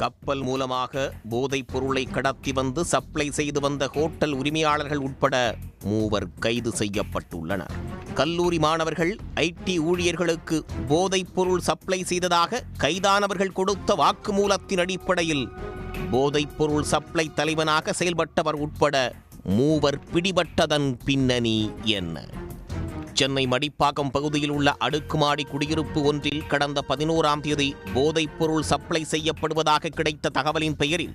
கப்பல் மூலமாக போதைப் பொருளை கடத்தி வந்து சப்ளை செய்து வந்த ஹோட்டல் உரிமையாளர்கள் உட்பட 3 கைது செய்யப்பட்டுள்ளனர். கல்லூரி மாணவர்கள் ஐடி ஊழியர்களுக்கு போதைப் பொருள் சப்ளை செய்ததாக கைதானவர்கள் கொடுத்த வாக்குமூலத்தின் அடிப்படையில் போதைப் பொருள் சப்ளை தலைவனாக செயல்பட்டவர் உட்பட 3 பிடிபட்டதன் பின்னணி என்ன? சென்னை மடிப்பாக்கம் பகுதியில் உள்ள அடுக்குமாடி குடியிருப்பு ஒன்றில் கடந்த 11ஆம் தேதி போதைப் பொருள் சப்ளை செய்யப்படுவதாக கிடைத்த தகவலின் பெயரில்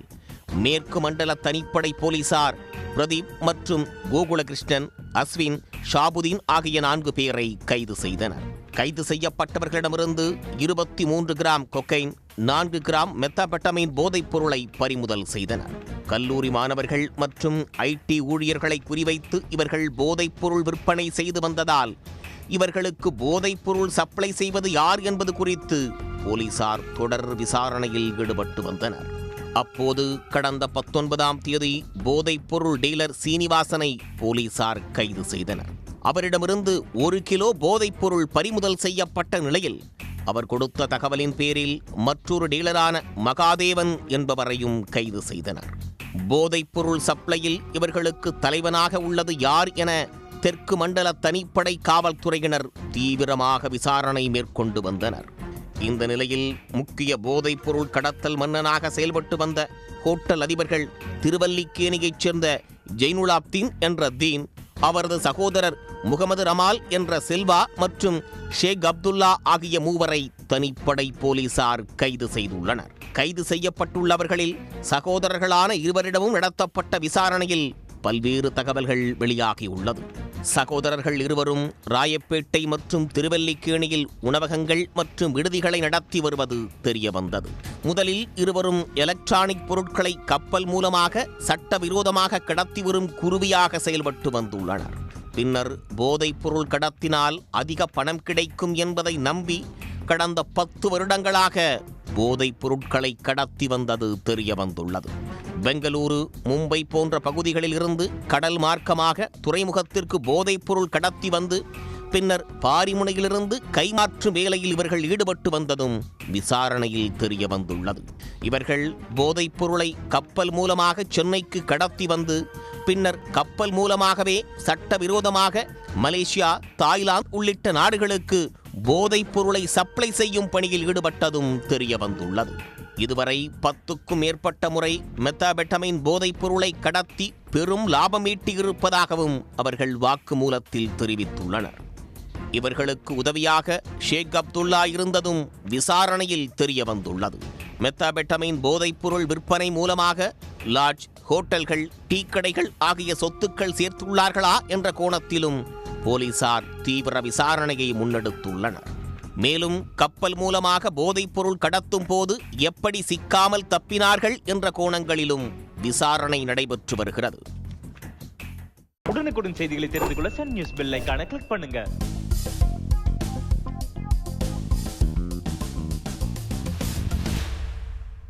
மேற்கு மண்டல தனிப்படை போலீசார் பிரதீப் மற்றும் கோகுலகிருஷ்ணன், அஸ்வின், ஷாபுதீன் ஆகிய 4 பேரை கைது செய்தனர். கைது செய்யப்பட்டவர்களிடமிருந்து 23 கிராம் கொக்கைன், 4 கிராம் மெத்தாபெட்டமைன் போதைப் பொருளை பறிமுதல் செய்தனர். கல்லூரி மாணவர்கள் மற்றும் ஐடி ஊழியர்களை குறிவைத்து இவர்கள் போதைப் பொருள் விற்பனை செய்து வந்ததால் இவர்களுக்கு போதைப் பொருள் சப்ளை செய்வது யார் என்பது குறித்து போலீசார் தொடர் விசாரணையில் ஈடுபட்டு வந்தனர். அப்போது கடந்த 19ஆம் தேதி போதைப் பொருள் டீலர் சீனிவாசனை போலீசார் கைது செய்தனர். அவரிடமிருந்து 1 கிலோ போதைப் பொருள் பறிமுதல் செய்யப்பட்ட நிலையில் அவர் கொடுத்த தகவலின் பேரில் மற்றொரு டீலரான மகாதேவன் என்பவரையும் கைது செய்தனர். போதைப் பொருள் சப்ளையில் இவர்களுக்கு தலைவனாக உள்ளது யார் என தெற்கு மண்டல தனிப்படை காவல்துறையினர் தீவிரமாக விசாரணை மேற்கொண்டு வந்தனர். இந்த நிலையில் முக்கிய போதைப் பொருள் கடத்தல் மன்னனாக செயல்பட்டு வந்த ஹோட்டல் அதிபர்கள் திருவல்லிக்கேணியைச் சேர்ந்த ஜெய்னுலாப்தீன் என்ற தீன், அவரது சகோதரர் முகமது ரமால் என்ற செல்வா மற்றும் ஷேக் அப்துல்லா ஆகிய 3 தனிப்படை போலீசார் கைது செய்துள்ளனர். கைது செய்யப்பட்டுள்ளவர்களில் சகோதரர்களான 2 நடத்தப்பட்ட விசாரணையில் பல்வேறு தகவல்கள் வெளியாகியுள்ளது. சகோதரர்கள் 2 ராயப்பேட்டை மற்றும் திருவல்லிக்கேணியில் உணவகங்கள் மற்றும் விடுதிகளை நடத்தி வருவது தெரியவந்தது. முதலில் 2 எலக்ட்ரானிக் பொருட்களை கப்பல் மூலமாக சட்டவிரோதமாக கடத்தி வரும் குருவியாக செயல்பட்டு வந்துள்ளனர். பின்னர் போதைப் பொருள் கடத்தினால் அதிக பணம் கிடைக்கும் என்பதை நம்பி கடந்த 10 வருடங்களாக போதைப் பொருட்களை கடத்தி வந்தது தெரிய வந்துள்ளது. பெங்களூரு, மும்பை போன்ற பகுதிகளில் இருந்து கடல் மார்க்கமாக துறைமுகத்திற்கு போதைப் பொருள் கடத்தி வந்து பின்னர் பாரிமுனையிலிருந்து கைமாற்றும் வேலையில் இவர்கள் ஈடுபட்டு வந்ததும் விசாரணையில் தெரிய வந்துள்ளது. இவர்கள் போதைப் பொருளை கப்பல் மூலமாக சென்னைக்கு கடத்தி வந்து பின்னர் கப்பல் மூலமாகவே சட்டவிரோதமாக மலேசியா, தாய்லாந்து உள்ளிட்ட நாடுகளுக்கு போதைப் பொருளை சப்ளை செய்யும் பணியில் ஈடுபட்டதும் தெரிய வந்துள்ளது. இதுவரை 10க்கும் மேற்பட்ட முறை மெத்தாபெட்டமைன் போதைப் பொருளை கடத்தி பெரும் லாபம் ஈட்டியிருப்பதாகவும் அவர்கள் வாக்குமூலத்தில் தெரிவித்துள்ளனர். இவர்களுக்கு உதவியாக ஷேக் அப்துல்லா இருந்ததும் விசாரணையில் தெரிய வந்துள்ளது. மெத்தாபெட்டமைன் போதைப் பொருள் விற்பனை மூலமாக லாட்ஜ், ஹோட்டல்கள், டீ கடைகள் ஆகிய சொத்துக்கள் சேர்த்துள்ளார்களா என்ற கோணத்திலும் போலீசார் தீவிர விசாரணையை முன்னெடுத்துள்ளனர். மேலும் கப்பல் மூலமாக போதைப் பொருள் கடத்தும் போது எப்படி சிக்காமல் தப்பினார்கள் என்ற கோணங்களிலும் விசாரணை நடைபெற்று வருகிறது. உடனுக்குடன் செய்திகளை தெரிந்து கொள்ள சன் நியூஸ் பெல் ஐகானை கிளிக் பண்ணுங்க.